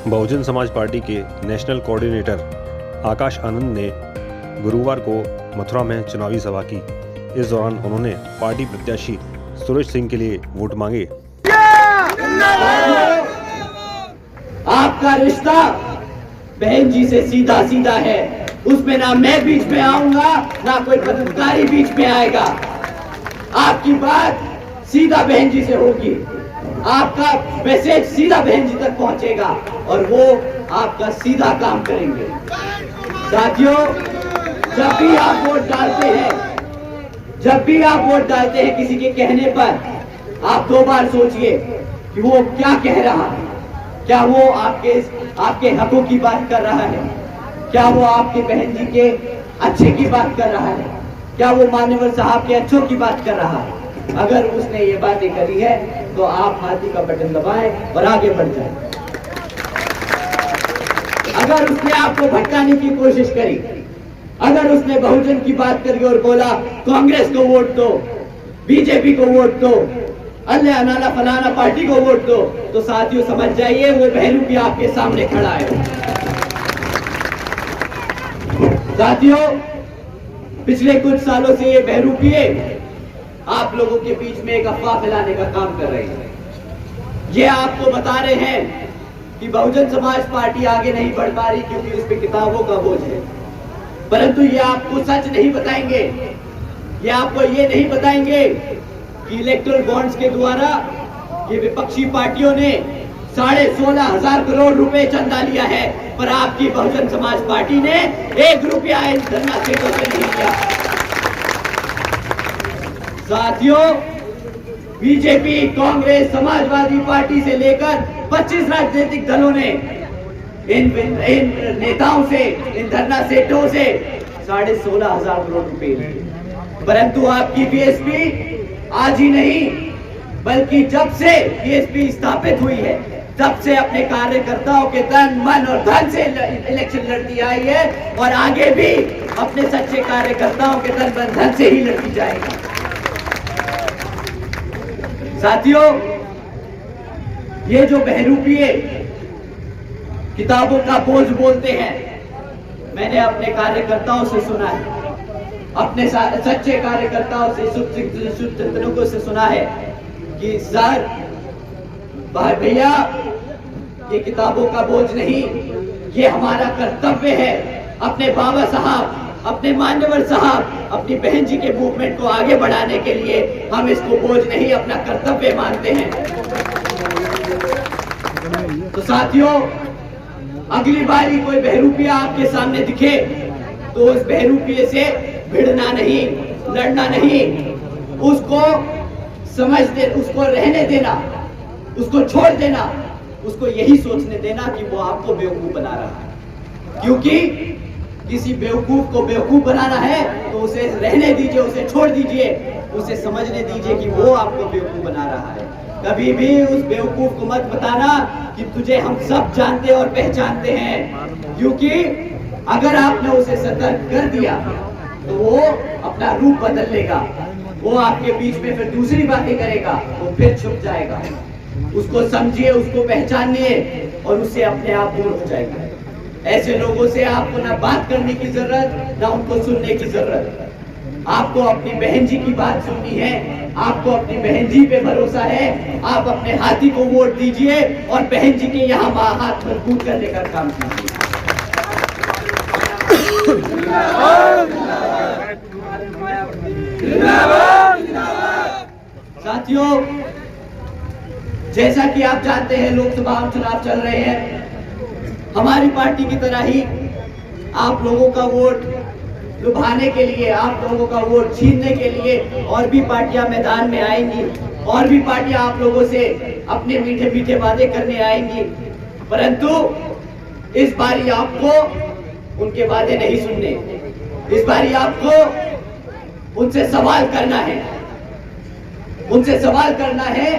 Bahujan Samaj party के national coordinator Akash Anand ने गुरुवार को मथुरा में चुनावी सभा की। इस दौरान उन्होंने पार्टी प्रत्याशी सुरेश सिंह के लिए वोट मांगे। आपका रिश्ता बहन जी से सीधा सीधा है, उसमें ना मैं बीच में आऊंगा ना कोई पदाधिकारी बीच में आएगा। आपकी बात सीधा बहन जी से होगी, आपका मैसेज सीधा बहन जी तक पहुंचेगा और वो आपका सीधा काम करेंगे। साथियों, जब भी आप वोट डालते हैं किसी के कहने पर, आप 2 बार सोचिए कि वो क्या कह रहा है। क्या वो आपके हकों की बात कर रहा है? क्या वो आपके बहन जी के अच्छे की बात कर रहा है? क्या वो मान्यवर साहब के अच्छों की बात कर रहा है? अगर उसने ये बातें करी है तो आप हाथी का बटन दबाएं और आगे बढ़ जाएं। अगर उसने आपको भटकाने की कोशिश करी, अगर उसने बहुजन की बात करी और बोला कांग्रेस को वोट दो, बीजेपी को वोट दो, अल्लाह अनाला फलाना पार्टी को वोट दो, तो साथियों समझ जाइए वो बहरूपी आपके सामने खड़ा है। साथियों, पिछले कुछ सालों से ये बहरूपी आप लोगों के बीच में एक अफवाह फैलाने का काम कर रहे हैं। ये आपको बता रहे हैं कि बहुजन समाज पार्टी आगे नहीं बढ़ पा रही क्योंकि उस पे किताबों का बोझ है, परंतु ये आपको सच नहीं बताएंगे। ये आपको ये नहीं बताएंगे कि इलेक्टोरल बॉन्ड्स के द्वारा ये विपक्षी पार्टियों ने 16,500 करोड़ रुपए चंदा लिया है, पर आपकी बहुजन समाज पार्टी ने 1 रुपया इन धरना सेठों से नहीं लिया। साथियों, बीजेपी, कांग्रेस, समाजवादी पार्टी से लेकर 25 राजनीतिक दलों ने इन नेताओं से, इन धरना सेठों से 16,500 करोड़ रुपए लिए, परंतु आपकी बीएसपी आज ही नहीं बल्कि जब से बीएसपी स्थापित हुई है तब से अपने कार्यकर्ताओं के तन, मन और धन से इलेक्शन लड़ती आई है और आगे भी अपने सच्चे कार्यकर्ताओं के तन, मन, धन से ही लड़ती जाएगी। साथियों, ये जो बहरूपी किताबों का बोझ बोलते हैं, मैंने अपने कार्यकर्ताओं से सुना है, अपने सच्चे कार्यकर्ताओं से, शुद्ध लोगों से सुना है कि सर, भाई भैया, ये किताबों का बोझ नहीं, ये हमारा कर्तव्य है। अपने बाबा साहब, अपने मान्यवर साहब, अपनी बहन जी के मूवमेंट को आगे बढ़ाने के लिए हम इसको बोझ नहीं, अपना कर्तव्य मानते हैं। तो साथियों, अगली बारी कोई बहरूपिया आपके सामने दिखे तो उस बहरूपिये से भिड़ना नहीं, लड़ना नहीं, उसको उसको रहने देना, उसको छोड़ देना, उसको यही सोचने देना कि वो आपको बेवकूफ बना रहा है। क्योंकि किसी बेवकूफ को बेवकूफ बनाना है तो उसे रहने दीजिए, उसे छोड़ दीजिए, उसे समझने दीजिए कि वो आपको बेवकूफ बना रहा है। कभी भी उस बेवकूफ को मत बताना कि तुझे हम सब जानते और पहचानते हैं, क्योंकि अगर आपने उसे सतर्क कर दिया तो वो अपना रूप बदल लेगा, वो आपके बीच में फिर दूसरी बातें करेगा, वो फिर छुप जाएगा। उसको समझिए, उसको पहचानिए और उससे अपने आप दूर हो जाएगा। ऐसे लोगों से आपको ना बात करने की जरूरत, ना उनको सुनने की जरूरत। आपको अपनी बहन जी की बात सुननी है, आपको अपनी बहन जी पे भरोसा है, आप अपने हाथी को वोट दीजिए और बहन जी के यहाँ हाथ मजबूत करने का काम कीजिए। साथियों, जैसा कि आप जानते हैं लोकसभा चुनाव चल रहे हैं, हमारी पार्टी की तरह ही आप लोगों का वोट लुभाने के लिए, आप लोगों का वोट छीनने के लिए और भी पार्टियां मैदान में आएंगी, और भी पार्टियां आप लोगों से अपने मीठे मीठे वादे करने आएंगी, परंतु इस बारी आपको उनके वादे नहीं सुनने। इस बारी आपको उनसे सवाल करना है, उनसे सवाल करना है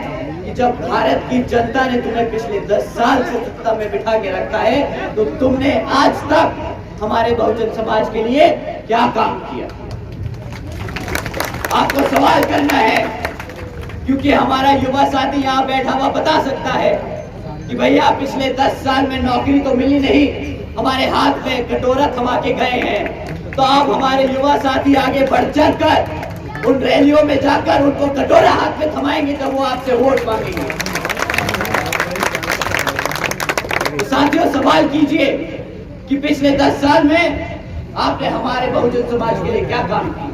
कि जब भारत की जनता ने तुम्हें पिछले 10 साल से सत्ता में बिठा के रखा है तो तुमने आज तक हमारे बहुजन समाज के लिए क्या काम किया। आपको सवाल करना है, क्योंकि हमारा युवा साथी यहाँ बैठा हुआ बता सकता है कि भैया पिछले 10 साल में नौकरी तो मिली नहीं, हमारे हाथ में कटोरा थमा के गए हैं। तो आप हमारे युवा साथी आगे बढ़ चढ़कर उन रैलियों में जाकर उनको कटोरा हाथ में थमाएंगे जब वो आपसे वोट मांगेंगे। तो साथियों, सवाल कीजिए कि पिछले 10 साल में आपने हमारे बहुजन समाज के लिए क्या काम किया।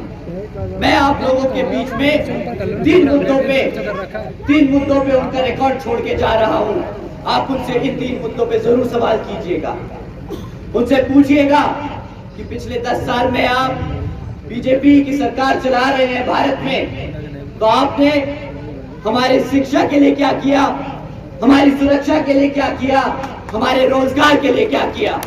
मैं आप लोगों के बीच में तीन मुद्दों पे उनका रिकॉर्ड छोड़ के जा रहा हूं। आप उनसे इन 3 मुद्दों पे जरूर सवाल कीजिएगा। उनसे पूछिएगा कि पिछले 10 साल में आप बीजेपी की सरकार चला रहे हैं भारत में, तो आपने हमारे शिक्षा के लिए क्या किया, हमारी सुरक्षा के लिए क्या किया, हमारे रोजगार के लिए क्या किया।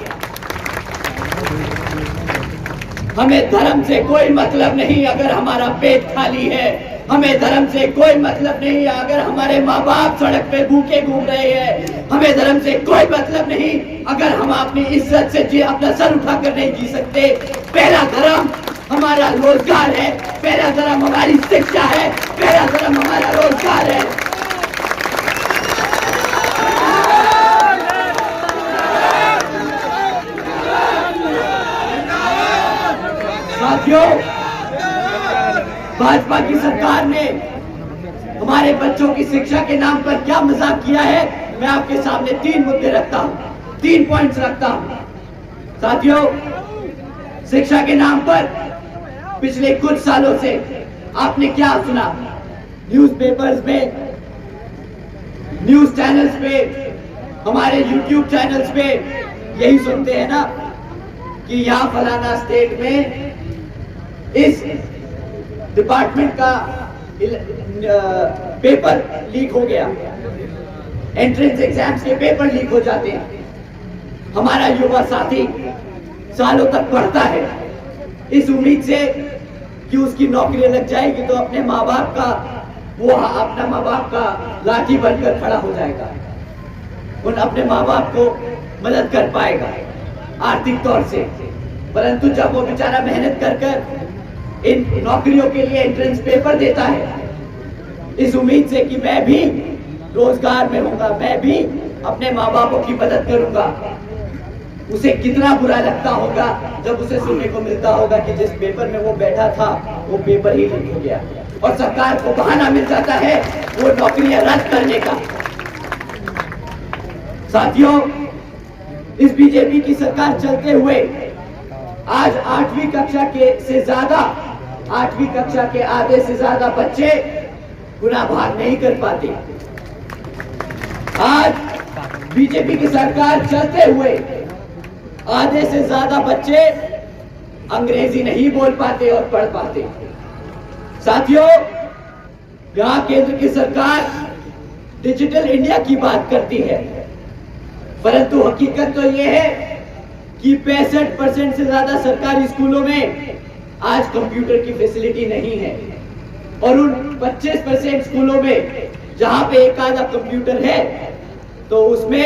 हमें धर्म से कोई मतलब नहीं अगर हमारा पेट खाली है, हमें धर्म से कोई मतलब नहीं अगर हमारे माँ बाप सड़क पे भूखे घूम रहे हैं, हमें धर्म से कोई मतलब नहीं अगर हम अपनी इज्जत से अपना सर उठाकर नहीं जी सकते। पहला धर्म हमारा रोजगार है, पहला धर्म हमारी शिक्षा है, पहला धर्म हमारा रोजगार है। साथियों, भाजपा की सरकार ने हमारे बच्चों की शिक्षा के नाम पर क्या मजाक किया है, मैं आपके सामने 3 मुद्दे रखता हूं, 3 पॉइंट्स रखता हूं। साथियों, शिक्षा के नाम पर पिछले कुछ सालों से आपने क्या सुना, न्यूज़पेपर्स में, न्यूज चैनल्स पे, हमारे यूट्यूब चैनल्स पे यही सुनते हैं ना कि यहाँ फलाना स्टेट में इस डिपार्टमेंट का पेपर लीक हो गया, एंट्रेंस एग्जाम्स के पेपर लीक हो जाते हैं। हमारा युवा साथी सालों तक पढ़ता है इस उम्मीद से कि उसकी नौकरी लग जाएगी तो अपने माँ बाप का अपना माँ बाप का लाठी बनकर खड़ा हो जाएगा, उन अपने माँ बाप को मदद कर पाएगा आर्थिक तौर से। परंतु जब वो बेचारा मेहनत कर इन नौकरियों के लिए एंट्रेंस पेपर देता है इस उम्मीद से कि मैं भी रोजगार में होऊंगा, मैं भी अपने माँ बापों की मदद करूंगा, उसे कितना बुरा लगता होगा जब उसे सुनने को मिलता होगा कि जिस पेपर में वो बैठा था वो पेपर ही लीक हो गया और सरकार को बहाना मिल जाता है वो नौकरियां रद्द करने का। साथियों, इस बीजेपी की सरकार चलते हुए आज 8वीं कक्षा के आधे से ज्यादा बच्चे गुना भाग नहीं कर पाते। आज बीजेपी की सरकार चलते हुए आधे से ज्यादा बच्चे अंग्रेजी नहीं बोल पाते और पढ़ पाते। साथियों, यहां केंद्र की सरकार डिजिटल इंडिया की बात करती है, परंतु हकीकत तो यह है कि 65% से ज्यादा सरकारी स्कूलों में आज कंप्यूटर की फैसिलिटी नहीं है और उन 25% स्कूलों में जहां पे एक आधा कंप्यूटर है तो उसमें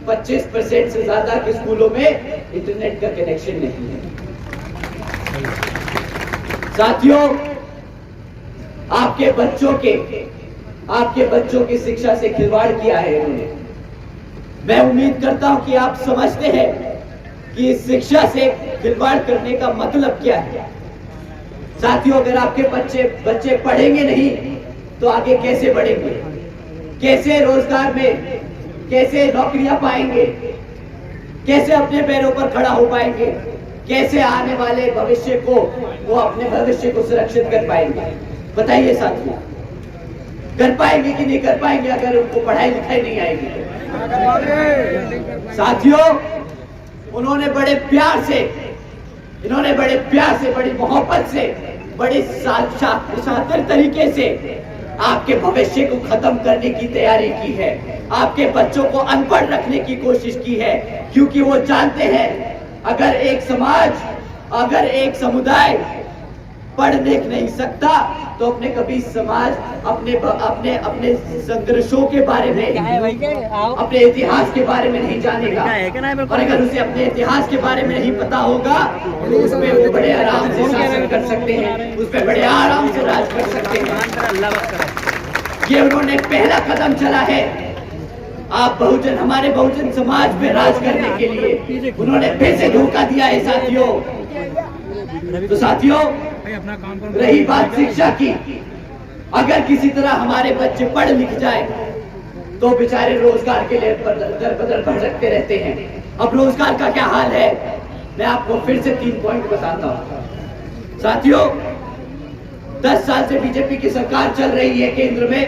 25% से ज्यादा के स्कूलों में इंटरनेट का कनेक्शन नहीं है। साथियों, आपके बच्चों की शिक्षा से खिलवाड़ किया है इन्होंने। मैं उम्मीद करता हूं कि आप समझते हैं कि शिक्षा से खिलवाड़ करने का मतलब क्या है। साथियों, अगर आपके बच्चे पढ़ेंगे नहीं तो आगे कैसे बढ़ेंगे, कैसे रोजगार में, कैसे नौकरियां पाएंगे, कैसे अपने पैरों पर खड़ा हो पाएंगे, कैसे आने वाले भविष्य को वो अपने भविष्य को सुरक्षित कर पाएंगे। बताइए साथियों, कर पाएंगे कि नहीं कर पाएंगे अगर उनको पढ़ाई लिखाई नहीं आएगी। साथियों, उन्होंने बड़े प्यार से, बड़ी मोहब्बत से, बड़े शातिर तरीके से आपके भविष्य को खत्म करने की तैयारी की है, आपके बच्चों को अनपढ़ रखने की कोशिश की है, क्योंकि वो जानते हैं अगर एक समुदाय पढ़ लिख नहीं सकता तो अपने कभी समाज अपने संघर्षों के बारे में, अपने इतिहास के बारे में नहीं जानेगा। और अगर उसे अपने इतिहास के बारे में नहीं पता होगा तो उस पे वो बड़े आराम से शासन कर सकते हैं, उस पे बड़े आराम से राज कर सकते हैं। ये उन्होंने पहला कदम चला है आप बहुजन, हमारे बहुजन समाज में राज करने के लिए उन्होंने फिर से धोखा दिया है साथियों। तो साथियों, रही बात शिक्षा की, अगर किसी तरह हमारे बच्चे पढ़ लिख जाए तो बेचारे रोजगार के लिए दर बदर भटकते रहते हैं। अब रोजगार का क्या हाल है, मैं आपको फिर से 3 पॉइंट बताता हूं। साथियों, 10 साल से बीजेपी की सरकार चल रही है केंद्र में।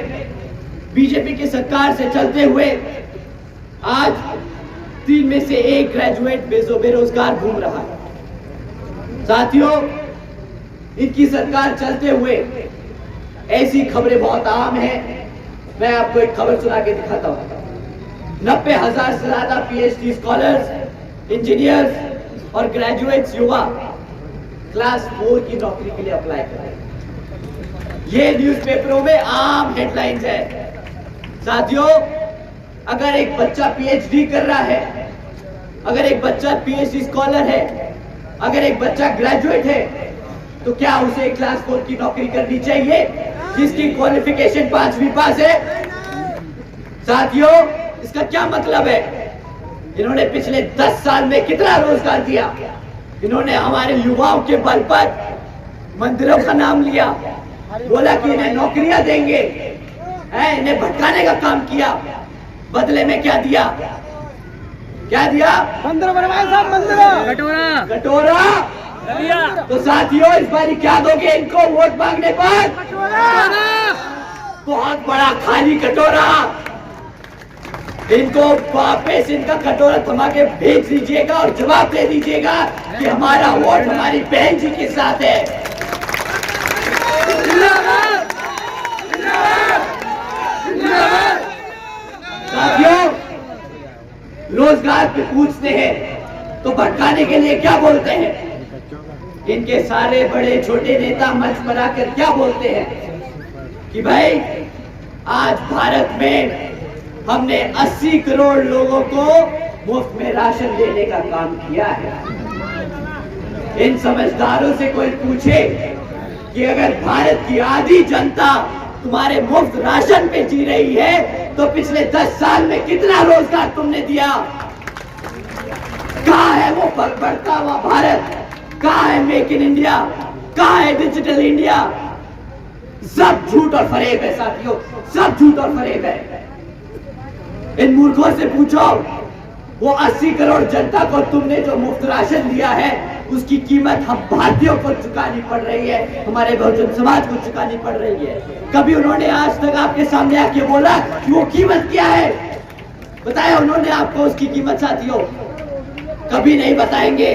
बीजेपी की सरकार से चलते हुए आज 3 में से 1 ग्रेजुएट बेरोजगार घूम रहा है। साथियों, इनकी सरकार चलते हुए ऐसी खबरें बहुत आम हैं। मैं आपको एक खबर सुना के दिखाता हूं। 90,000 से ज्यादा पीएचडी स्कॉलर्स, इंजीनियर्स और ग्रेजुएट्स युवा क्लास 4 की नौकरी के लिए अप्लाई कर रहे हैं। ये न्यूज़पेपरों में आम हेडलाइंस है। साथियों, अगर एक बच्चा पीएचडी कर रहा है, अगर एक बच्चा पीएचडी स्कॉलर है, अगर एक बच्चा ग्रेजुएट है, तो क्या उसे क्लास 4 की नौकरी करनी चाहिए जिसकी क्वालिफिकेशन 5वीं पास है? साथियों, इसका क्या मतलब है? इन्होंने पिछले 10 साल में कितना रोजगार दिया? इन्होंने हमारे युवाओं के बल पर मंदिरों का नाम लिया, बोला कि इन्हें नौकरियां देंगे, इन्हें भटकाने का काम किया। बदले में क्या दिया? क्या दिया? मंदिर बनवाए साहब, मंदिर, कटोरा, कटोरा। तो साथियों, इस बार क्या दोगे इनको वोट मांगने पर? बहुत बड़ा खाली कटोरा। इनको वापस इनका कटोरा थमा के भेज दीजिएगा और जवाब दे दीजिएगा कि हमारा वोट हमारी बहन जी के साथ है। साथियों, रोजगार पे पूछते हैं तो भटकाने के लिए क्या बोलते हैं? इनके सारे बड़े छोटे नेता मंच पर आकर क्या बोलते हैं कि भाई आज भारत में हमने 80 करोड़ लोगों को मुफ्त में राशन देने का काम किया है। इन समझदारों से कोई पूछे कि अगर भारत की आधी जनता तुम्हारे मुफ्त राशन पे जी रही है तो पिछले 10 साल में कितना रोजगार तुमने दिया? कहाँ है वो बढ़ता हुआ भारत? कहाँ है मेक इन इंडिया? कहाँ है डिजिटल इंडिया? सब झूठ और फरेब है साथियों, सब झूठ और फरेब है। इन मूर्खों से पूछो, वो 80 करोड़ जनता को तुमने जो मुफ्त राशन दिया है उसकी कीमत हम भारतीयों को चुकानी पड़ रही है, हमारे बहुजन समाज को चुकानी पड़ रही है। कभी उन्होंने आज तक आपके सामने आके बोला कि वो कीमत क्या है? बताया उन्होंने आपको उसकी कीमत? साथियों, कभी नहीं बताएंगे,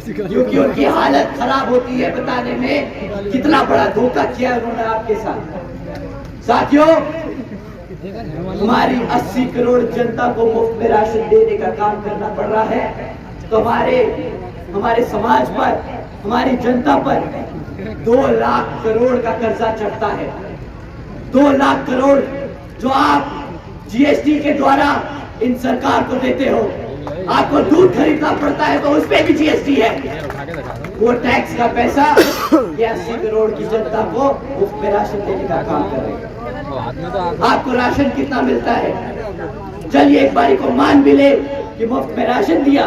क्योंकि उनकी हालत खराब होती है बताने में कितना बड़ा धोखा किया उन्होंने आपके साथ। साथियों, हमारी 80 करोड़ जनता को मुफ्त में राशन देने का काम करना पड़ रहा है, तो हमारे समाज पर, हमारी जनता पर 2 लाख करोड़ का कर्जा चढ़ता है। 2 लाख करोड़ जो आप जीएसटी के द्वारा इन सरकार को देते हो। आपको दूध खरीदना पड़ता है तो उस पे भी जीएसटी है। वो टैक्स का पैसा 80 करोड़ की जनता को मुफ्त में राशन देने का काम कर रहे हैं। आपको राशन कितना मिलता है? चलिए एक बारी को मान भी ले कि मुफ्त में राशन दिया।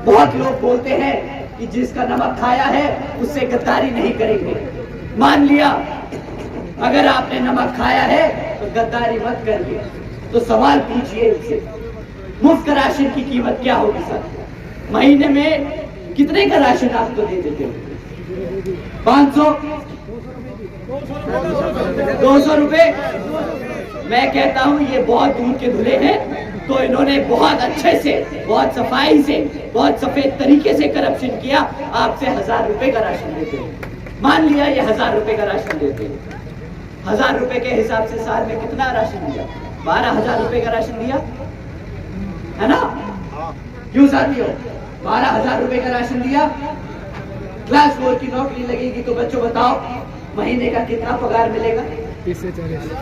बहुत लोग बोलते हैं कि जिसका नमक खाया है उससे गद्दारी नहीं करेंगे। मान लिया, अगर आपने नमक खाया है तो गद्दारी मत करिए। तो सवाल पूछिए इससे, मुफ्त राशन की कीमत क्या होगी सर? महीने में कितने का राशन आपको दे देते हो? 500, 200 रुपए? मैं कहता हूं ये बहुत दूर के धुले हैं। तो इन्होंने बहुत अच्छे से, बहुत सफाई से, बहुत सफेद तरीके से करप्शन किया। आपसे 1000 रुपए का राशन देते हैं। मान लिया ये 1000 रुपए का राशन देते हैं। 1000 रुपए के हिसाब से साल में कितना राशन दिया? 12,000 रुपए का राशन दिया है ना? क्यों साथियों? 12,000 रुपए का राशन दिया। क्लास 4 की नौकरी लगेगी तो बच्चों बताओ महीने का कितना पगार मिलेगा? 30 से 40 हजार।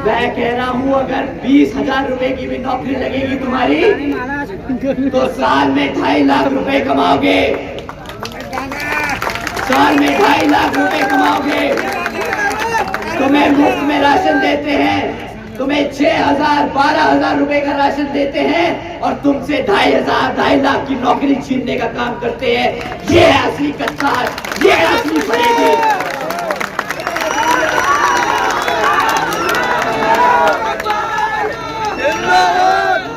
मैं कह रहा हूँ अगर 20,000 रुपए की भी नौकरी लगेगी तुम्हारी तो साल में 2.5 लाख रुपए कमाओगे। साल में 2.5 लाख रुपए कमाओगे। तुम्हें मुफ्त में राशन देते हैं, तुम्हें 6,000 12,000 रुपए का राशन देते हैं और तुमसे 2,500 2.5 लाख की नौकरी छीनने का काम करते हैं। ये है असली कच्चार, ये है असली फरेबी।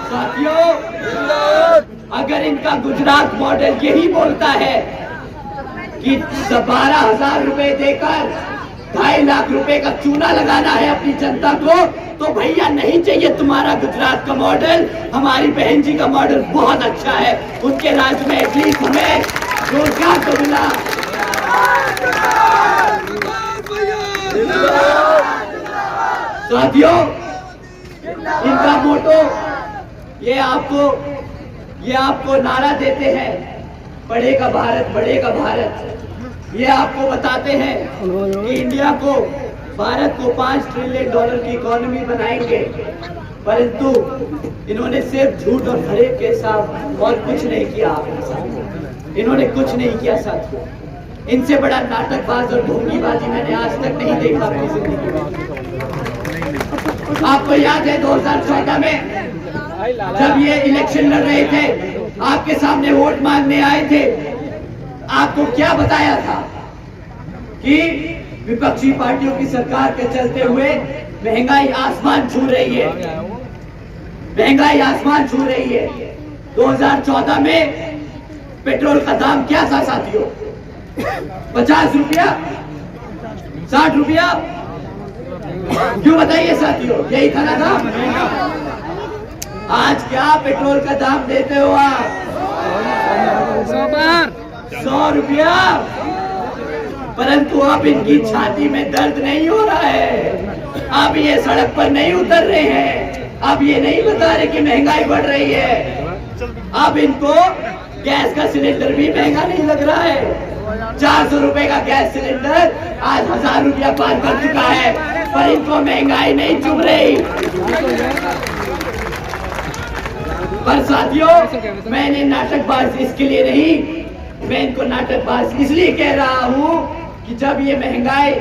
साथियों, अगर इनका गुजरात मॉडल यही बोलता है कि 12,000 रुपए देकर 2.5 लाख रुपए का चूना लगाना है अपनी जनता को, तो भैया नहीं चाहिए तुम्हारा गुजरात का मॉडल। हमारी बहन जी का मॉडल बहुत अच्छा है, उनके राज्य में एटलीस्ट हमें रोजगार तो मिला। साथियों, इनका मोटो ये आपको नारा देते हैं, बढ़ेगा भारत, बढ़ेगा भारत। ये आपको बताते हैं कि इंडिया को, भारत को $5 ट्रिलियन की इकोनॉमी बनाएंगे, परंतु इन्होंने सिर्फ झूठ और फरेब के साथ और कुछ नहीं किया। आपके साथ इन्होंने कुछ नहीं किया साथियों। इनसे बड़ा नाटकबाज और ढोंगीबाजी मैंने आज तक नहीं देखा अपनी जिंदगी में। आपको याद है 2014 में जब ये इलेक्शन लड़ रहे थे, आपके सामने वोट मांगने आए थे, आपको क्या बताया था कि विपक्षी पार्टियों की सरकार के चलते हुए महंगाई आसमान छू रही है, महंगाई आसमान छू रही है। 2014 में पेट्रोल का दाम क्या था साथियों? 50 रुपया, 60 रुपया। क्यों बताइए साथियों, यही था ना दाम? आज क्या पेट्रोल का दाम देते हो आप? 100 रुपया। परंतु अब इनकी छाती में दर्द नहीं हो रहा है, अब ये सड़क पर नहीं उतर रहे हैं, अब ये नहीं बता रहे कि महंगाई बढ़ रही है। अब इनको गैस का सिलेंडर भी महंगा नहीं लग रहा है। 400 रुपए का गैस सिलेंडर आज 1,000 रुपया पार कर चुका है, पर इनको महंगाई नहीं चुभ रही। पर साथियों, मैंने नाटकबाज इसके लिए नहीं, मैं इनको नाटकबाज इसलिए कह रहा हूं कि जब ये महंगाई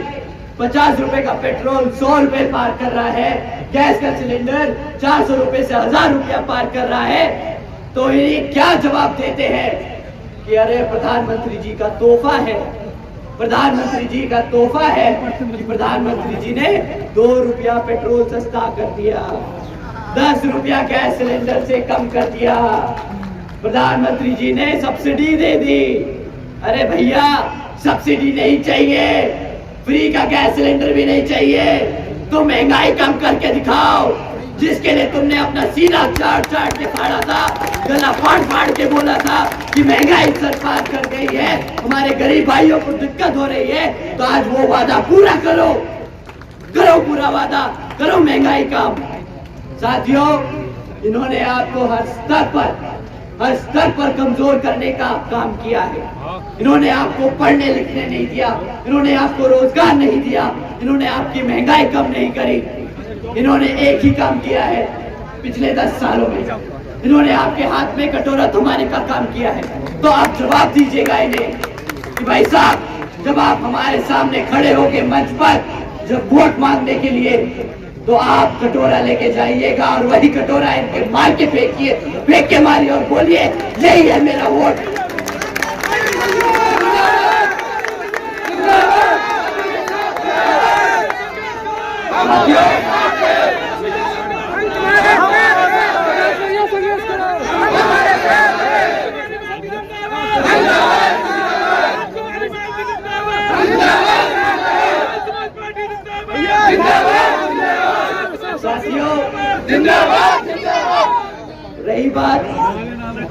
50 रुपए का पेट्रोल 100 रुपए पार कर रहा है, गैस का सिलेंडर 400 रुपए से 1,000 रुपया पार कर रहा है, तो ये क्या जवाब देते हैं कि अरे प्रधानमंत्री जी का तोहफा है, प्रधानमंत्री जी का तोहफा है कि प्रधानमंत्री जी ने 2 रुपया पेट्रोल सस्ता कर दिया, 10 रुपया गैस सिलेंडर से कम कर दिया, प्रधानमंत्री जी ने सब्सिडी दे दी। अरे भैया, सब्सिडी नहीं चाहिए, फ्री का गैस सिलेंडर भी नहीं चाहिए, तो महंगाई कम करके दिखाओ, जिसके लिए तुमने अपना सीना चाट चाट के फाड़ा था, गला फाड़ फाड़ के बोला था कि महंगाई सर पार कर गई है, हमारे गरीब भाइयों को दिक्कत हो रही है, तो आज वो वादा पूरा करो, करो पूरा वादा, करो महंगाई कम। साथियों, इन्होंने आपको हर स्तर पर कमजोर करने का काम किया है। इन्होंने आपको पढ़ने लिखने नहीं दिया, इन्होंने आपको रोजगार नहीं दिया, इन्होंने आपकी महंगाई कम नहीं करी। इन्होंने एक ही काम किया है पिछले 10 सालों में, इन्होंने आपके हाथ में कटोरा थमाने का काम किया है। तो आप जवाब दीजिएगा इन्हें कि भाई साहब, जब आप हमारे सामने खड़े होके मंच पर जब वोट मांगने के लिए, तो आप कटोरा लेके जाइएगा और वही कटोरा इनके मार के फेंकिए, फेंक के मारिए और बोलिए यही है मेरा वोट। साथियों, जिंदाबाद। रही बात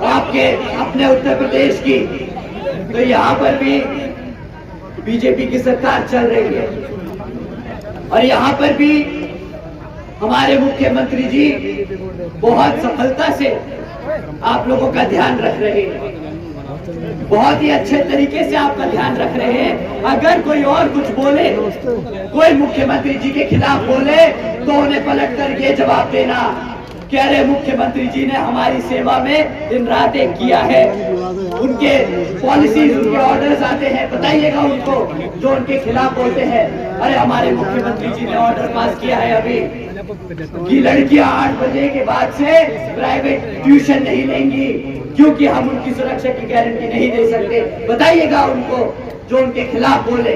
आपके अपने उत्तर प्रदेश की, तो यहाँ पर भी बीजेपी की सरकार चल रही है और यहाँ पर भी हमारे मुख्यमंत्री जी बहुत सफलता से आप लोगों का ध्यान रख रहे हैं, बहुत ही अच्छे तरीके से आपका ध्यान रख रहे हैं। अगर कोई और कुछ बोले, कोई मुख्यमंत्री जी के खिलाफ बोले, तो उन्हें पलट कर ये जवाब देना कि अरे मुख्यमंत्री जी ने हमारी सेवा में दिन रात एक किया है, उनके पॉलिसीज, उनके ऑर्डर्स आते हैं, बताइएगा उनको जो उनके खिलाफ बोलते हैं। अरे हमारे मुख्यमंत्री जी ने ऑर्डर पास किया है अभी कि लड़कियां 8 बजे के बाद से प्राइवेट ट्यूशन नहीं लेंगी, क्योंकि हम उनकी सुरक्षा की गारंटी नहीं दे सकते। बताइएगा उनको, जो उनके खिलाफ बोले,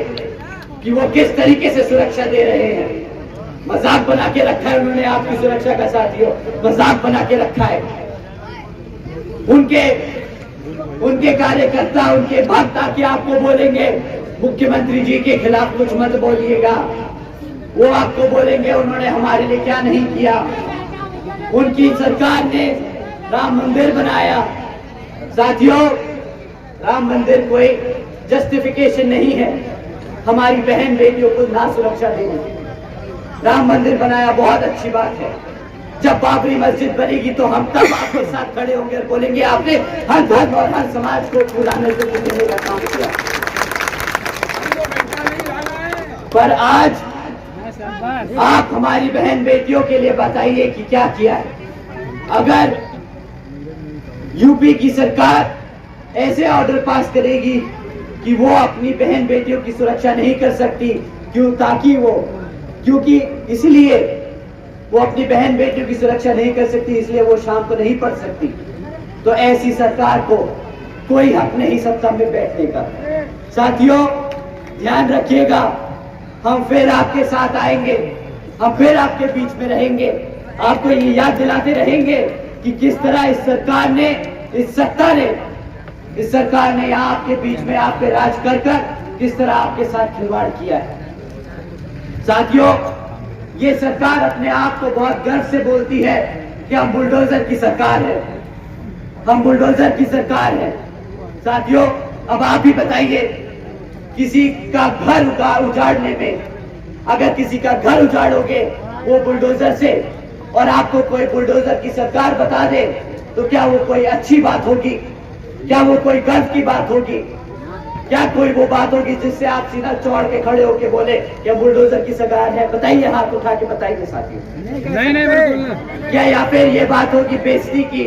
कि वो किस तरीके से सुरक्षा दे रहे हैं। मजाक बना के रखा है उन्होंने आपकी सुरक्षा का, साथियों, मजाक बना के रखा है। उनके कार्यकर्ता, उनके भक्त आके आपको बोलेंगे मुख्यमंत्री जी के खिलाफ कुछ मत बोलिएगा। वो आपको बोलेंगे उन्होंने हमारे लिए क्या नहीं किया। उनकी सरकार ने राम मंदिर बनाया। साथियों, राम मंदिर कोई जस्टिफिकेशन नहीं है हमारी बहन बेटियों को ना सुरक्षा देने की। राम मंदिर बनाया, बहुत अच्छी बात है। जब बाबरी मस्जिद बनेगी तो हम तब आपके साथ खड़े होंगे और बोलेंगे आपने हर धर्म और हर समाज को पुराने से जुड़ने का काम किया। पर आज आप हमारी बहन बेटियों के लिए बताइए कि क्या किया है। अगर यूपी की सरकार ऐसे ऑर्डर पास करेगी कि वो अपनी बहन बेटियों की सुरक्षा नहीं कर सकती, क्योंकि इसलिए वो अपनी बहन बेटियों की सुरक्षा नहीं कर सकती, इसलिए वो शाम को नहीं पढ़ सकती, तो ऐसी सरकार को कोई हक नहीं सत्ता में बैठने का। साथियों, ध्यान रखिएगा, हम फिर आपके साथ आएंगे, हम फिर आपके बीच में रहेंगे, आपको ये याद दिलाते रहेंगे कि किस तरह इस सरकार ने यहाँ आपके बीच में आप पे राज कर किस तरह आपके साथ खिलवाड़ किया है। साथियों, ये सरकार अपने आप को बहुत गर्व से बोलती है कि हम बुलडोजर की सरकार है, हम बुलडोजर की सरकार है। साथियों, अब आप ही बताइए, किसी का घर उजाड़ने में, अगर किसी का घर उजाड़ोगे वो बुलडोजर से, और आपको कोई बुलडोजर की सरकार बता दे, तो क्या वो कोई अच्छी बात होगी? क्या वो कोई गर्व की बात होगी? क्या कोई वो बात होगी जिससे आप सीधा चौड़ के खड़े होके बोले कि बुलडोजर की सरकार है? बताइए, हाथ उठा के बताइए साथियों। नहीं बिल्कुल। क्या या फिर ये बात होगी बेइज्जती की?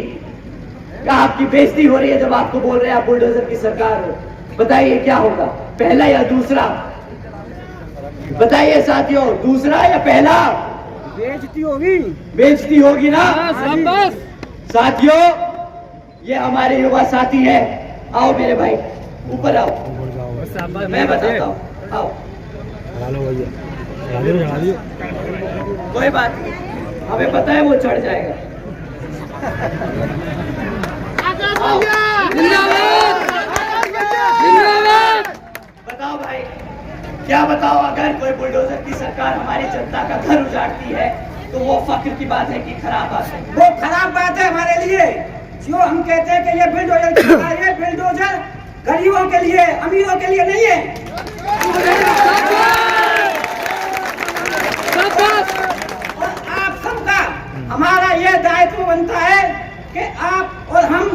क्या आपकी बेइज्जती हो रही है जब आपको बोल रहे हैं आप बुलडोजर की सरकार हो? बताइए क्या होगा, पहला या दूसरा? बताइए साथियों, दूसरा या पहला? बेइज्जती होगी ना। साथियों, ये हमारे युवा साथी है। आओ मेरे भाई, ऊपर आओ, मैं बताता हूँ। आओ, कोई बात नहीं, हमें पता है वो चढ़ जाएगा। बताओ भाई, क्या बताओ, अगर कोई बुलडोजर की सरकार हमारी जनता का घर उजाड़ती है तो वो फक्र की बात है कि खराब बात है? वो खराब बात है हमारे लिए। जो हम कहते हैं कि ये बुलडोजर की सरकार है, बुलडोजर गरीबों के लिए, अमीरों के लिए नहीं है। और आप सबका हमारा ये दायित्व बनता है कि आप और हम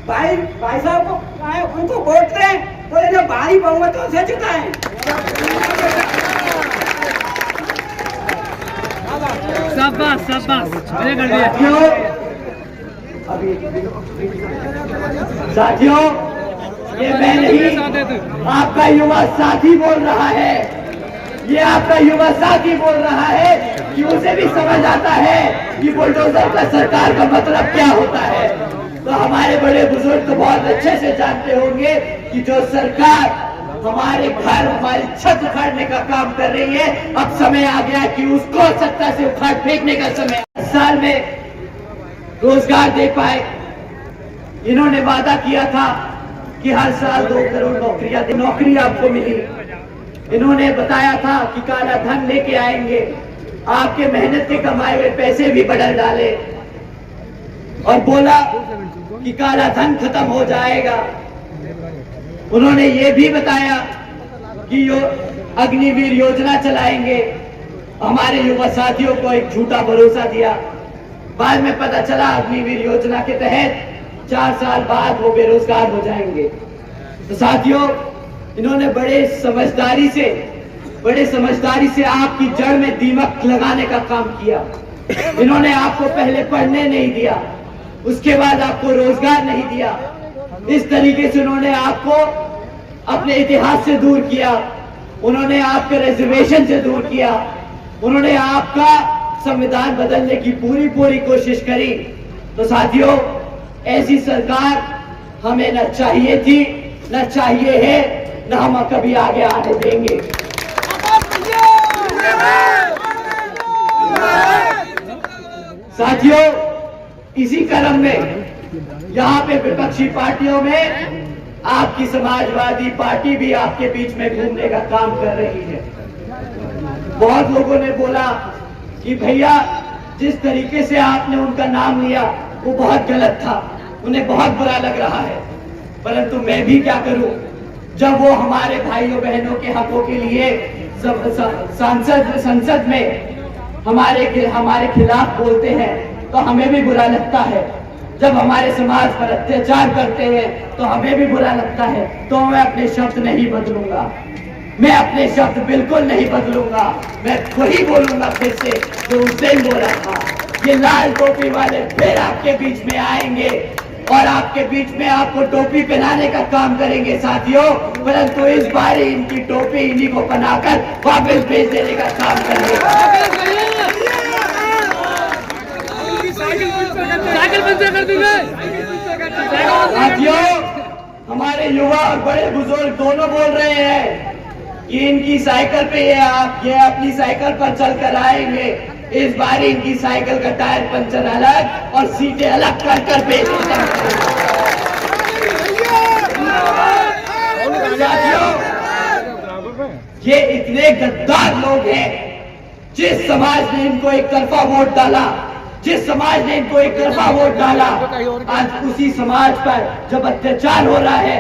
भाई साहब को उनको वोट दें, बोले जो भारी बहुमतों से जिताएं। साथियों, ये मैं नहीं, आपका युवा साथी बोल रहा है, ये आपका युवा साथी बोल रहा है कि उसे भी समझ आता है कि बुलडोजर का सरकार का मतलब क्या होता है। तो हमारे बड़े बुजुर्ग तो बहुत अच्छे से जानते होंगे कि जो सरकार हमारे घर, हमारी छत उखाड़ने का काम कर रही है, अब समय आ गया कि उसको सत्ता से उखाड़ फेंकने का समय। साल में रोजगार दे पाए, इन्होंने वादा किया था कि हर साल 2 करोड़ नौकरी आपको मिली। इन्होंने बताया था कि काला धन लेके आएंगे, आपके मेहनत के कमाए हुए पैसे भी बदल डाले, और बोला कि काला धन खत्म हो जाएगा। उन्होंने ये भी बताया कि अग्निवीर योजना चलाएंगे। हमारे युवा साथियों को एक झूठा भरोसा दिया, बाद में पता चला अग्निवीर योजना के तहत 4 साल बाद वो बेरोजगार हो जाएंगे। तो साथियों, इन्होंने बड़े समझदारी से आपकी जड़ में दीमक लगाने का काम किया। इन्होंने आपको पहले पढ़ने नहीं दिया, उसके बाद आपको रोजगार नहीं दिया। इस तरीके से उन्होंने आपको अपने इतिहास से दूर किया। उन्होंने आपके रिजर्वेशन से दूर किया, उन्होंने आपका संविधान बदलने की पूरी कोशिश करी। तो साथियों, ऐसी सरकार हमें न चाहिए थी, न चाहिए है, न हम कभी आगे आने देंगे। साथियों, इसी क्रम में यहाँ पे विपक्षी पार्टियों में आपकी समाजवादी पार्टी भी आपके बीच में घूमने का काम कर रही है। बहुत लोगों ने बोला कि भैया जिस तरीके से आपने उनका नाम लिया वो बहुत गलत था, उन्हें बहुत बुरा लग रहा है। परंतु मैं भी क्या करूं, जब वो हमारे भाइयों बहनों के हकों के लिए संसद में हमारे खिलाफ बोलते हैं तो हमें भी बुरा लगता है। जब हमारे समाज पर अत्याचार करते हैं तो हमें भी बुरा लगता है। तो मैं अपने शब्द नहीं बदलूंगा, मैं अपने शब्द बिल्कुल नहीं बदलूंगा। मैं वही बोलूंगा फिर से जो उस दिन बोला था। ये लाल टोपी वाले फिर आपके बीच में आएंगे और आपके बीच में आपको टोपी पहनाने का काम करेंगे साथियों। परंतु इस बार इनकी टोपी इन्हीं को पहनाकर वापस भेज देने का काम करेंगे। साथियों, हमारे युवा और बड़े बुजुर्ग दोनों बोल रहे हैं कि इनकी साइकिल पे ये अपनी साइकिल पर चलकर आएंगे। इस बार इनकी साइकिल का टायर पंचर अलग और सीटें अलग कर भेजेंगे। साथियों, ये इतने गद्दार लोग हैं। जिस समाज ने इनको एक तरफा वोट डाला, जिस समाज ने इनको एक तरफा वोट डाला, आज उसी समाज पर जब अत्याचार हो रहा है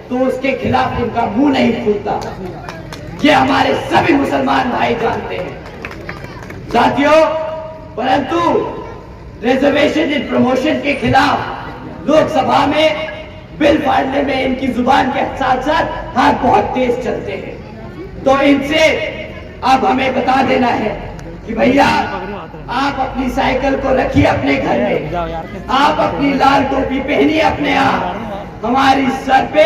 तो उसके खिलाफ उनका मुंह नहीं खुलता। ये हमारे सभी मुसलमान भाई जानते हैं साथियों। परंतु रिजर्वेशन इन प्रमोशन के खिलाफ लोकसभा में बिल फाड़ने में इनकी जुबान के साथ साथ हाथ बहुत तेज चलते हैं। तो इनसे अब हमें बता देना है कि भैया आप अपनी साइकिल को रखिए अपने घर में, आप अपनी लाल टोपी पहनिए अपने आप। हमारी सर पे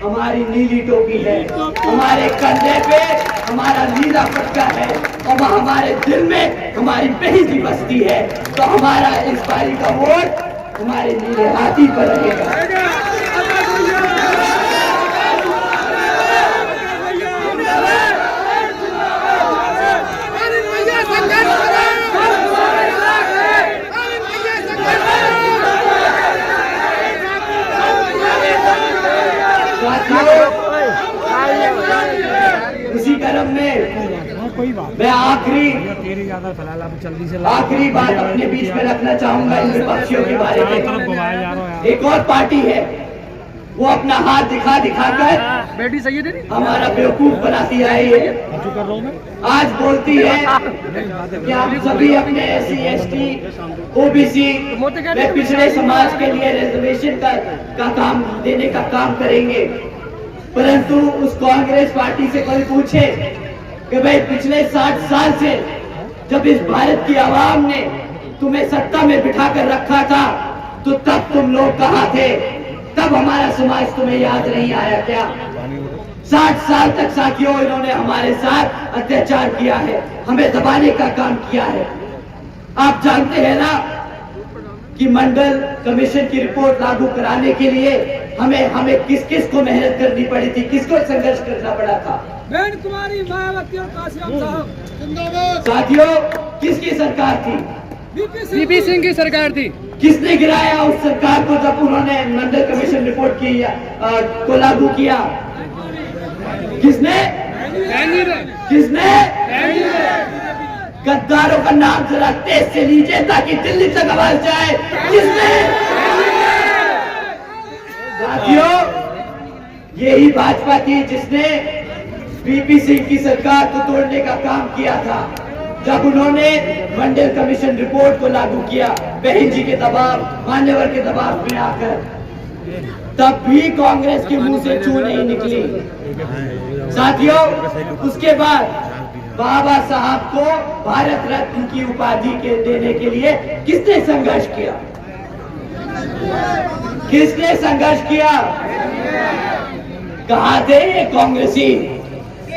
हमारी नीली टोपी है, हमारे कंधे पे हमारा नीला पट्टा है और हमारे दिल में हमारी बहन की बस्ती है। तो हमारा इस बारी का वोट हमारे नीले हाथी पर रहेगा। उसी क्रम में मैं आखिरी बात अपने बीच में रखना चाहूंगा इन विपक्षियों के बारे में। एक और पार्टी है, वो अपना हाथ दिखाकर हमारा बेवकूफ बनाती आई है। आज बोलती है कि हम सभी अपने SC ST OBC में पिछड़े समाज के लिए रिजर्वेशन का काम देने का काम करेंगे। परंतु उस कांग्रेस पार्टी से कोई पूछे कि भाई पिछले 60 साल से जब इस भारत की आवाम ने तुम्हें सत्ता में बिठाकर रखा था तो तब तुम लोग कहाँ थे? तब हमारा समाज तुम्हें याद नहीं आया क्या? 60 साल तक साथियों इन्होंने हमारे साथ अत्याचार किया है, हमें दबाने का काम किया है। आप जानते हैं ना कि मंडल कमीशन की रिपोर्ट लागू कराने के लिए हमें किस किस को मेहनत करनी पड़ी थी, किसको संघर्ष करना पड़ा था? कुमारी मायावती और कासिम साहब। साथियों, किसकी सरकार थी? VP सिंह की सरकार थी। किसने गिराया उस सरकार को जब उन्होंने मंडल कमीशन रिपोर्ट की को लागू किया? किसने? गद्दारों का नाम जरा तेज से लीजिए ताकि दिल्ली तक आवाज जाए। किसने? साथियों, यही भाजपा थी जिसने VP सिंह की सरकार को तोड़ने का काम किया था। जब उन्होंने मंडल कमीशन रिपोर्ट को लागू किया बहन जी के दबाव, मान्यवर के दबाव में आकर, तब भी कांग्रेस के मुंह से चू नहीं निकली। साथियों, उसके बाद बाबा साहब को भारत रत्न की उपाधि के देने के लिए किसने संघर्ष किया? किसने संघर्ष किया? कहाँ थे ये कांग्रेसी?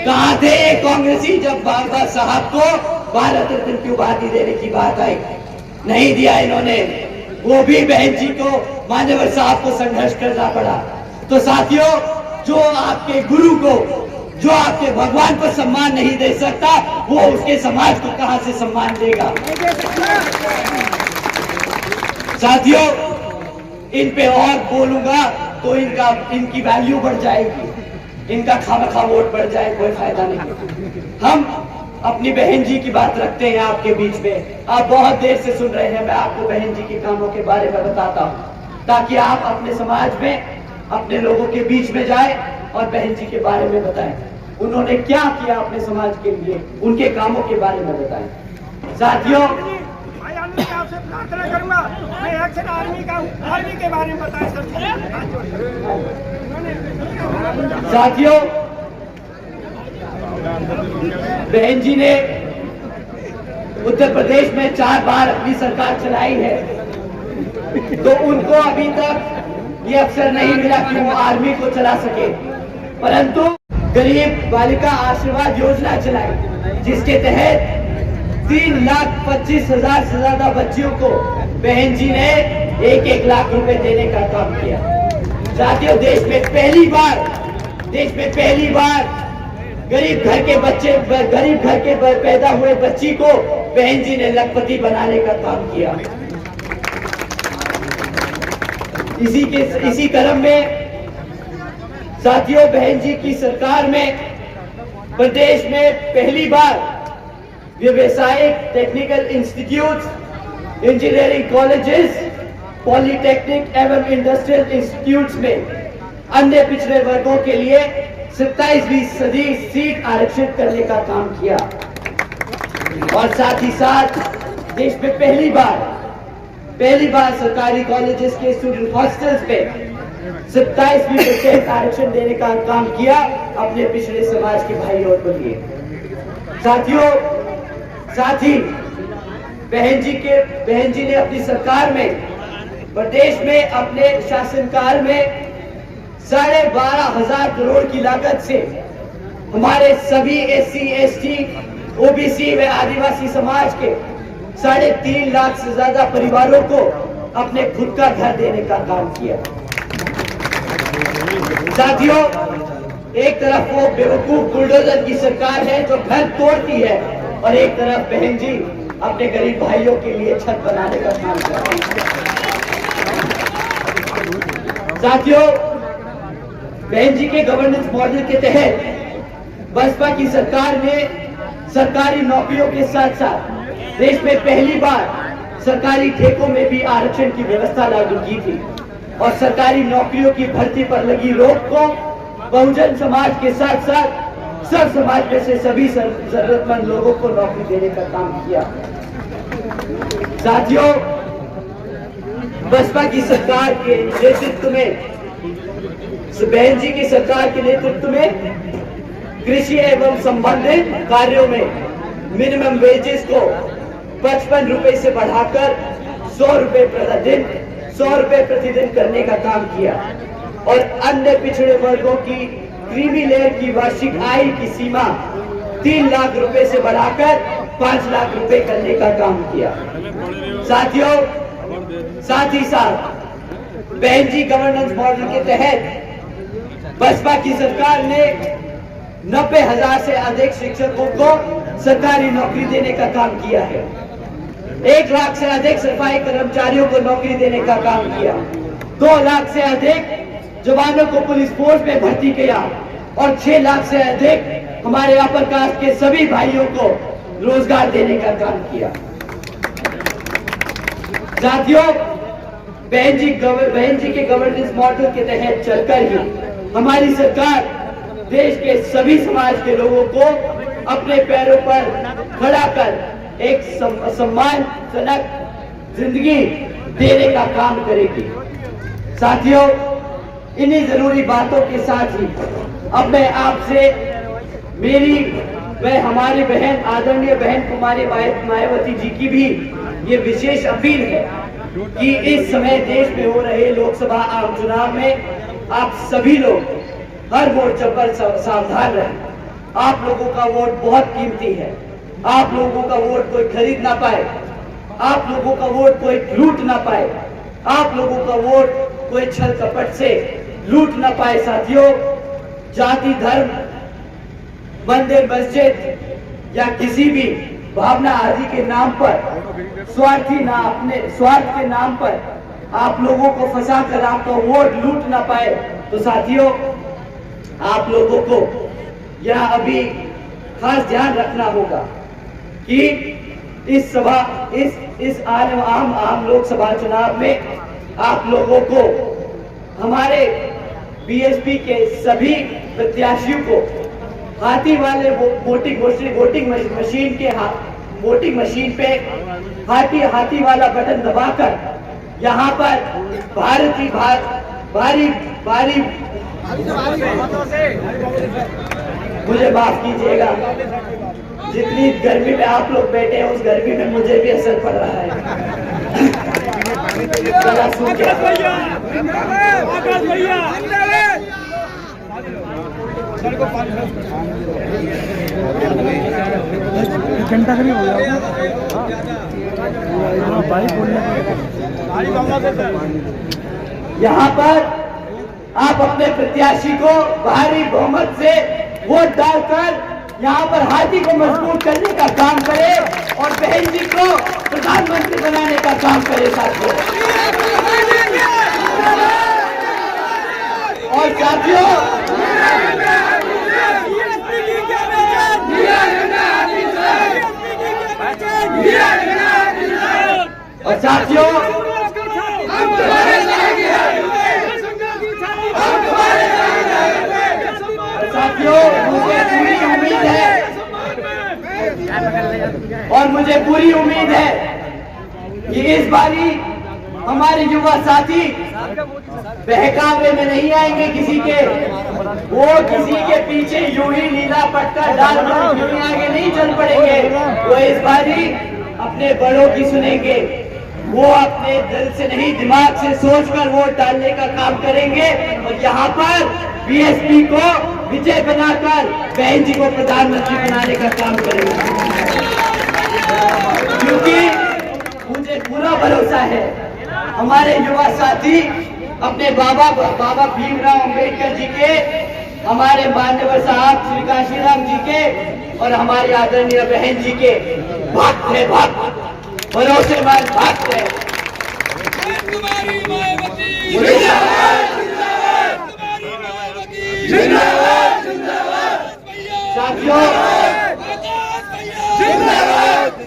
कहां थे ये कांग्रेसी जब बाबा साहब को भारत रत्न की उपाधि देने की बात आई? नहीं दिया इन्होंने। वो भी बहन जी को, मान्यवर साहब को संघर्ष करना पड़ा। तो साथियों, जो आपके गुरु को, जो आपके भगवान को सम्मान नहीं दे सकता, वो उसके समाज को कहां से सम्मान देगा? साथियों, इन पे और बोलूंगा तो इनकी वैल्यू बढ़ जाएगी, इनका खामखा वोट बढ़ जाए, कोई फायदा नहीं। हम अपनी बहन जी की बात रखते हैं आपके बीच में। आप बहुत देर से सुन रहे हैं, मैं आपको बहन जी के कामों के बारे में बताता हूं, ताकि आप अपने समाज में, अपने लोगों के बीच में जाए और बहन जी के बारे में बताएं। उन्होंने क्या किया अपने समाज के लिए, उनके कामों के बारे में बताएं। साथियों, आपसे प्रार्थना करूंगा, मैं एक्शन आर्मी का हूं, आर्मी के बारे में बताएं सब। साथियों, बहन जी ने उत्तर प्रदेश में 4 बार अपनी सरकार चलाई है, तो उनको अभी तक ये अवसर नहीं मिला कि वो आर्मी को चला सके, परंतु गरीब बालिका आशीर्वाद योजना चलाई, जिसके तहत 3,25,000 से ज्यादा बच्चियों को बहन जी ने 1-1 लाख रुपए देने का काम किया। साथियों, देश में पहली बार गरीब घर के पैदा हुए बच्ची को बहन जी ने लखपति बनाने का काम किया। इसी क्रम में साथियों, बहन जी की सरकार में प्रदेश में पहली बार व्यवसायिक technical institute, engineering colleges, polytechnic एवं इंडस्ट्रियल इंस्टीट्यूट्स में अन्य पिछड़े वर्गों के लिए 27% सीट आरक्षित करने का काम किया। और साथ ही साथ देश में पहली बार सरकारी कॉलेजेस के स्टूडेंट हॉस्टल्स पे 27% आरक्षण देने का काम किया अपने पिछड़े समाज के भाइयों को लिए। साथियों, साथ ही बहन जी ने अपनी सरकार में प्रदेश में अपने शासनकाल में 12,500 करोड़ की लागत से हमारे सभी SC, ST, OBC व आदिवासी समाज के 3.5 लाख से ज्यादा परिवारों को अपने खुद का घर देने का काम किया। साथियों, एक तरफ वो बेवकूफ बुलडोजर की सरकार है जो घर तोड़ती है, और एक तरफ बहन जी अपने गरीब भाइयों के लिए छत बनाने का काम कर रही है। साथियों, बहन जी के गवर्नेंस मॉडल के तहत बसपा की सरकार ने सरकारी नौकरियों के साथ साथ देश में पहली बार सरकारी ठेकों में भी आरक्षण की व्यवस्था लागू की थी, और सरकारी नौकरियों की भर्ती पर लगी रोक को बहुजन समाज के साथ साथ सब समाज में से सभी जरूरतमंद लोगों को नौकरी देने का काम किया। साथियों, बसपा की सरकार के नेतृत्व में, बहन जी की सरकार के नेतृत्व में कृषि एवं संबंधित कार्यों में मिनिमम वेजेस को 55 रुपए से बढ़ाकर 100 रुपए प्रतिदिन करने का काम किया, और अन्य पिछड़े वर्गों की क्रीमी लेयर की वार्षिक आय की सीमा 3 लाख रुपए से बढ़ाकर 5 लाख रुपए करने का काम किया। साथियों, साथ ही साथ बहन जी गवर्नेंस मॉडल के तहत बसपा की सरकार ने 90,000 से अधिक शिक्षकों को सरकारी नौकरी देने का काम किया है। 1 लाख से अधिक सफाई कर्मचारियों को नौकरी देने का काम किया। 2 लाख से अधिक जवानों को पुलिस फोर्स में भर्ती किया, और 6 लाख से अधिक हमारे अपर कास्ट के सभी भाइयों को रोजगार देने का काम किया। साथियों, बहन जी के गवर्नेंस मॉडल के तहत चलकर ही हमारी सरकार देश के सभी समाज के लोगों को अपने पैरों पर खड़ा कर एक सम्मानजनक जिंदगी देने का काम करेगी। साथियों, इन्हीं जरूरी बातों के साथ ही अब मैं आपसे मेरी व हमारी बहन आदरणीय बहन कुमारी मायावती जी की भी ये विशेष अपील है कि इस समय देश में हो रहे लोकसभा आम चुनाव में आप सभी लोग हर मोर्चे पर सावधान रहें। आप लोगों का वोट बहुत कीमती है। आप लोगों का वोट कोई खरीद ना पाए, आप लोगों का वोट कोई लूट ना पाए, आप लोगों का वोट कोई छल कपट से लूट ना पाए। साथियों, जाति, धर्म, मंदिर, मस्जिद या किसी भी भावना आदि के नाम पर, अपने स्वार्थ के नाम पर आप लोगों को फंसा कर आपका वोट लूट ना पाए। तो साथियों, आप लोगों को यह अभी खास ध्यान रखना होगा कि इस आम लोकसभा चुनाव में आप लोगों को हमारे बीएसपी के सभी प्रत्याशियों को हाथी वाले वोटिंग मशीन पे हाथी वाला बटन दबाकर यहाँ पर भारी मुझे माफ कीजिएगा, जितनी गर्मी में आप लोग बैठे हैं उस गर्मी में मुझे भी असर पड़ रहा है। चला सूख गया। घंटा करीब हो गया। यहाँ पर आप अपने प्रत्याशी को भारी बहुमत से वोट डालकर यहाँ पर हाथी को मजबूत करने का काम करें और बहन जी को प्रधानमंत्री बनाने का काम करें साथियों। और साथियों, मुझे पूरी उम्मीद है कि इस बारी हमारे युवा साथी बहकावे में नहीं आएंगे किसी के, वो किसी के पीछे यूं ही लीला पटका डालकर यूं ही आगे नहीं चल पड़ेंगे। वो इस बारी अपने बड़ों की सुनेंगे, वो अपने दिल से नहीं दिमाग से सोचकर वोट डालने का काम करेंगे और यहाँ पर बीएसपी को विजय बनाकर बहन जी को प्रधानमंत्री बनाने का काम करेंगे। क्योंकि मुझे पूरा भरोसा है हमारे युवा साथी अपने बाबा भीमराव अंबेडकर जी के, हमारे मान्यवर साहब श्री काशीराम जी के और हमारी आदरणीय बहन जी के भक्त है, भक्त भरोसेमंद भक्त है।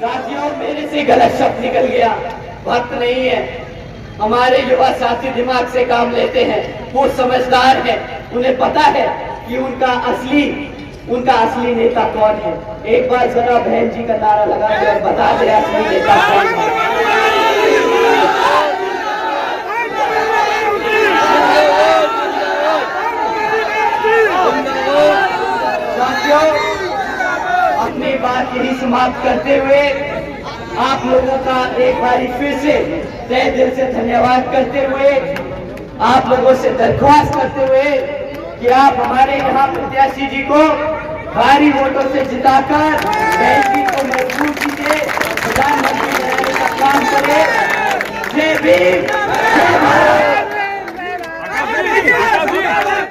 साथियों, मेरे से गलत शब्द निकल गया, भक्त नहीं है। हमारे युवा साथी दिमाग से काम लेते हैं, वो समझदार है, उन्हें पता है कि उनका असली नेता कौन है। एक बार जरा बहन जी का नारा लगा दे और बता दे असली नेता कौन है। साथियों, अपनी बात यही समाप्त करते हुए आप लोगों का एक बार फिर से तहे दिल से धन्यवाद करते हुए, आप लोगों से दरख्वास्त करते हुए कि आप हमारे यहाँ प्रत्याशी जी को भारी वोटों से जिताकर बहन जी को मजबूत कीजिए, प्रधानमंत्री बनाने का काम करें। जय भीम, जय भारत।